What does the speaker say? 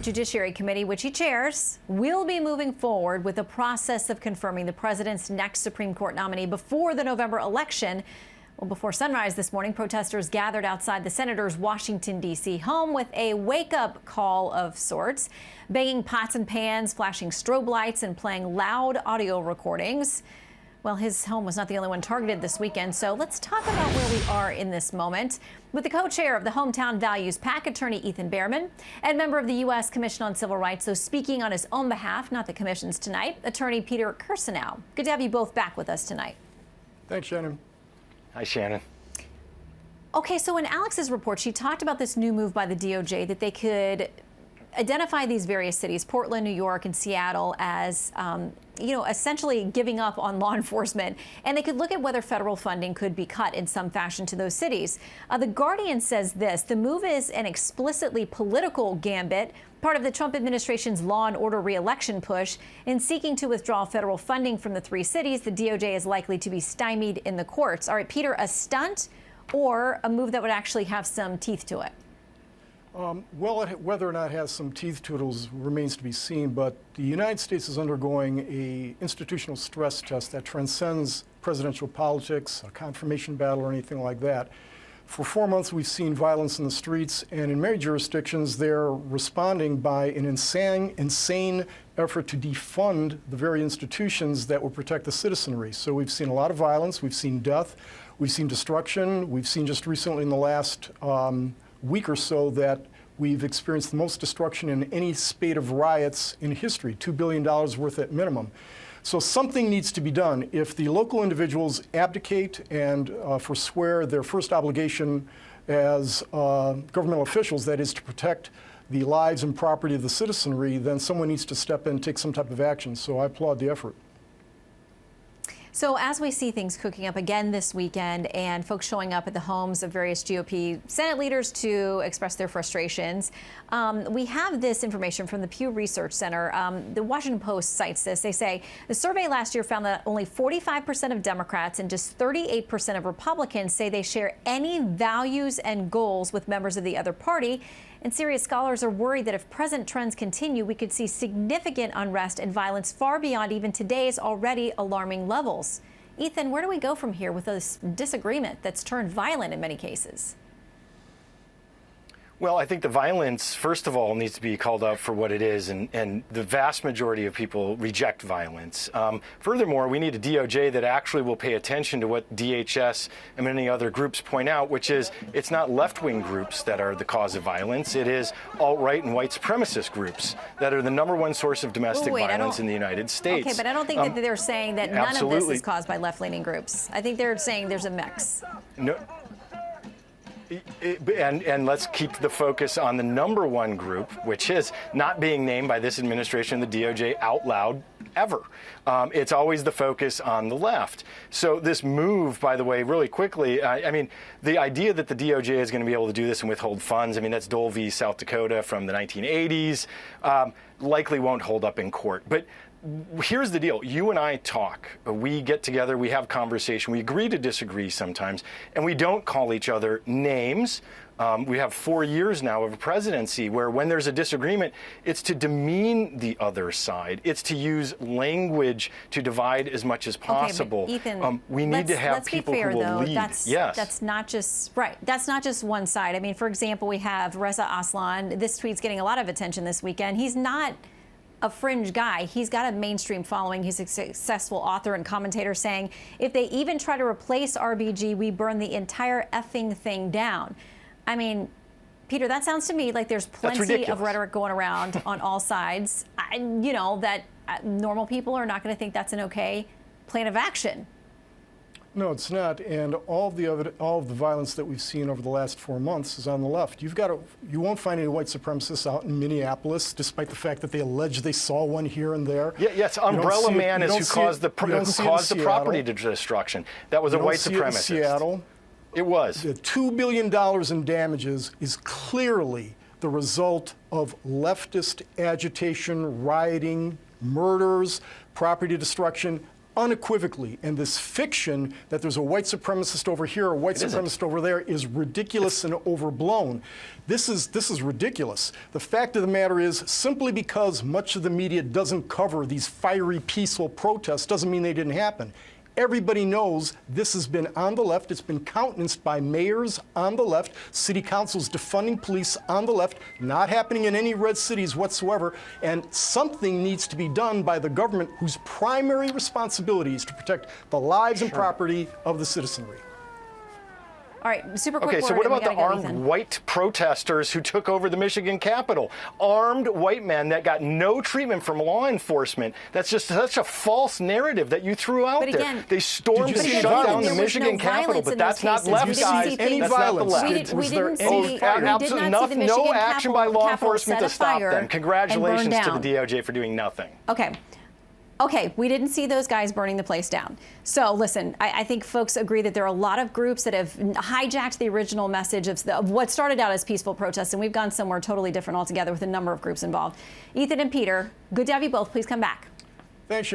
Judiciary Committee, which he chairs, will be moving forward with the process of confirming the president's next Supreme Court nominee before the November election. Well, before sunrise this morning, protesters gathered outside the senator's Washington, D.C. home with a wake-up call of sorts, banging pots and pans, flashing strobe lights, and playing loud audio recordings. Well, his home was not the only one targeted this weekend, so let's talk about where we are in this moment with the co-chair of the Hometown Values PAC, attorney Ethan Behrman, and member of the U.S. Commission on Civil Rights, so speaking on his own behalf, not the Commission's tonight, attorney Peter Kirsanow. Good to have you both back with us tonight. Thanks, Shannon. Hi, Shannon. Okay, so in Alex's report, she talked about this new move by the DOJ that they could identify these various cities, Portland, New York, and Seattle, as essentially giving up on law enforcement, and they could look at whether federal funding could be cut in some fashion to those cities. The Guardian says this: the move is an explicitly political gambit, part of the Trump administration's law and order re-election push. In seeking to withdraw federal funding from the three cities, the DOJ is likely to be stymied in the courts. All right, Peter, a stunt or a move that would actually have some teeth to it? Well, whether or not it has some teeth to it remains to be seen, but the United States is undergoing an institutional stress test that transcends presidential politics, a confirmation battle, or anything like that. For 4 months, we've seen violence in the streets, and in many jurisdictions, they're responding by an insane effort to defund the very institutions that will protect the citizenry. So we've seen a lot of violence, we've seen death, we've seen destruction, we've seen just recently in the last week or so that we've experienced the most destruction in any spate of riots in history, $2 billion worth at minimum. So something needs to be done. If the local individuals abdicate and forswear their first obligation as governmental officials, that is to protect the lives and property of the citizenry, then someone needs to step in and take some type of action. So I applaud the effort. So as we see things cooking up again this weekend and folks showing up at the homes of various GOP Senate leaders to express their frustrations, we have this information from the Pew Research Center. The Washington Post cites this. They say the survey last year found that only 45% of Democrats and just 38% of Republicans say they share any values and goals with members of the other party. And serious scholars are worried that if present trends continue, we could see significant unrest and violence far beyond even today's already alarming levels. Ethan, where do we go from here with this disagreement that's turned violent in many cases? Well, I think the violence, first of all, needs to be called out for what it is, and the vast majority of people reject violence. Furthermore, we need a DOJ that actually will pay attention to what DHS and many other groups point out, which is it's not left-wing groups that are the cause of violence. It is alt-right and white supremacist groups that are the #1 source of domestic violence in the And States. Okay, but I don't think that they're saying that none absolutely. of this is caused by left-leaning groups. I think they're saying there's a mix. No. And let's keep the focus on the #1 group, which is not being named by this administration, the DOJ, out loud ever. It's always the focus on the left. So this move, by the way, really quickly, I mean, the idea that the DOJ is going to be able to do this and withhold funds, I mean, that's Dole v. South Dakota from the 1980s, likely won't hold up in court. But here's the deal. You and I talk. We get together. We have conversation. We agree to disagree sometimes. And we don't call each other names. We have 4 years now of a presidency where when there's a disagreement, it's to demean the other side. It's to use language to divide as much as possible. Okay, Ethan, we need to have people who will lead. That's not just right. That's not just one side. I mean, for example, we have Reza Aslan. This tweet's getting a lot of attention this weekend. He's not a fringe guy. He's got a mainstream following. He's a successful author and commentator saying, if they even try to replace RBG, we burn the entire effing thing down. I mean, Peter, that sounds to me like there's plenty of rhetoric going around on all sides. That normal people are not going to think that's an okay plan of action. No, it's not. And all of the violence that we've seen over the last 4 months is on the left. You won't find any white supremacists out in Minneapolis, despite the fact that they allege they saw one here and there. Yeah, yes, Umbrella Man is who caused the property destruction. That was a white supremacist. In Seattle. It was. The $2 billion in damages is clearly the result of leftist agitation, rioting, murders, property destruction, unequivocally. And this fiction that there's a white supremacist over here, a white supremacist over there, is ridiculous and overblown. This is ridiculous. The fact of the matter is, simply because much of the media doesn't cover these fiery, peaceful protests doesn't mean they didn't happen. Everybody knows this has been on the left. It's been countenanced by mayors on the left, city councils defunding police on the left, not happening in any red cities whatsoever. And something needs to be done by the government, whose primary responsibility is to protect the lives and property of the citizenry. All right, super quick Okay, so word, what about and we the gotta go, armed Ethan. white protesters who took over the Michigan Capitol? Armed white men that got no treatment from law enforcement. That's just such a false narrative that you threw out But again- there. They stormed Did and you see shut violence? down the There was Michigan no Capitol, violence but in that's those not cases. We left, didn't guys. see That's things- not the violence. left. We didn't Was there see, any we did fire? not see the Michigan No action by law Capitol enforcement set to stop afire them. and Congratulations burn to down. the DOJ for doing nothing. Okay, we didn't see those guys burning the place down. So listen, I think folks agree that there are a lot of groups that have hijacked the original message of what started out as peaceful protests, and we've gone somewhere totally different altogether with a number of groups involved. Ethan and Peter, good to have you both. Please come back. Thanks, Shannon.